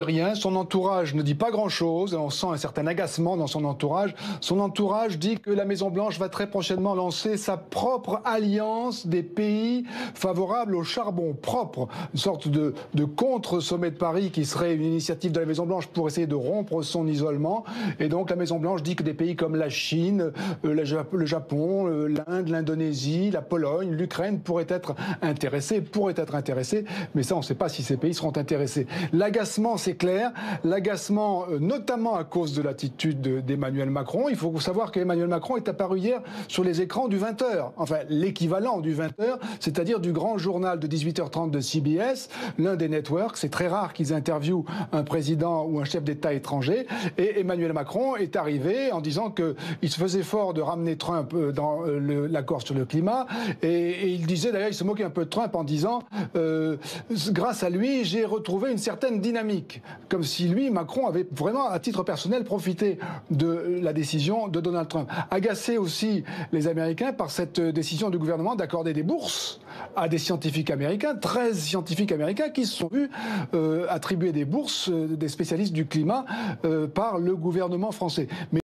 Rien, son entourage ne dit pas grand-chose, on sent un certain agacement dans son entourage. Son entourage dit que la Maison-Blanche va très prochainement lancer sa propre alliance des pays favorables au charbon propre, une sorte de contre-sommet de Paris qui serait une initiative de la Maison-Blanche pour essayer de rompre son isolement. Et donc la Maison-Blanche dit que des pays comme la Chine, le Japon, l'Inde, l'Indonésie, la Pologne, l'Ukraine pourraient être intéressés, mais ça on ne sait pas si ces pays seront intéressés. L'agacement, c'est clair, l'agacement notamment à cause de l'attitude d'Emmanuel Macron. Il faut savoir qu'Emmanuel Macron est apparu hier sur les écrans du 20h, enfin l'équivalent du 20h, c'est-à-dire du grand journal de 18h30 de CBS, l'un des networks. C'est très rare qu'ils interviewent un président ou un chef d'État étranger. Et Emmanuel Macron est arrivé en disant qu'il se faisait fort de ramener Trump dans l'accord sur le climat. Et il disait, d'ailleurs, il se moquait un peu de Trump en disant grâce à lui, j'ai retrouvé une certaine dynamique. Comme si lui, Macron, avait vraiment, à titre personnel, profité de la décision de Donald Trump. Agacé aussi les Américains par cette décision du gouvernement d'accorder des bourses à des scientifiques américains, 13 scientifiques américains qui se sont vus attribuer des bourses des spécialistes du climat par le gouvernement français.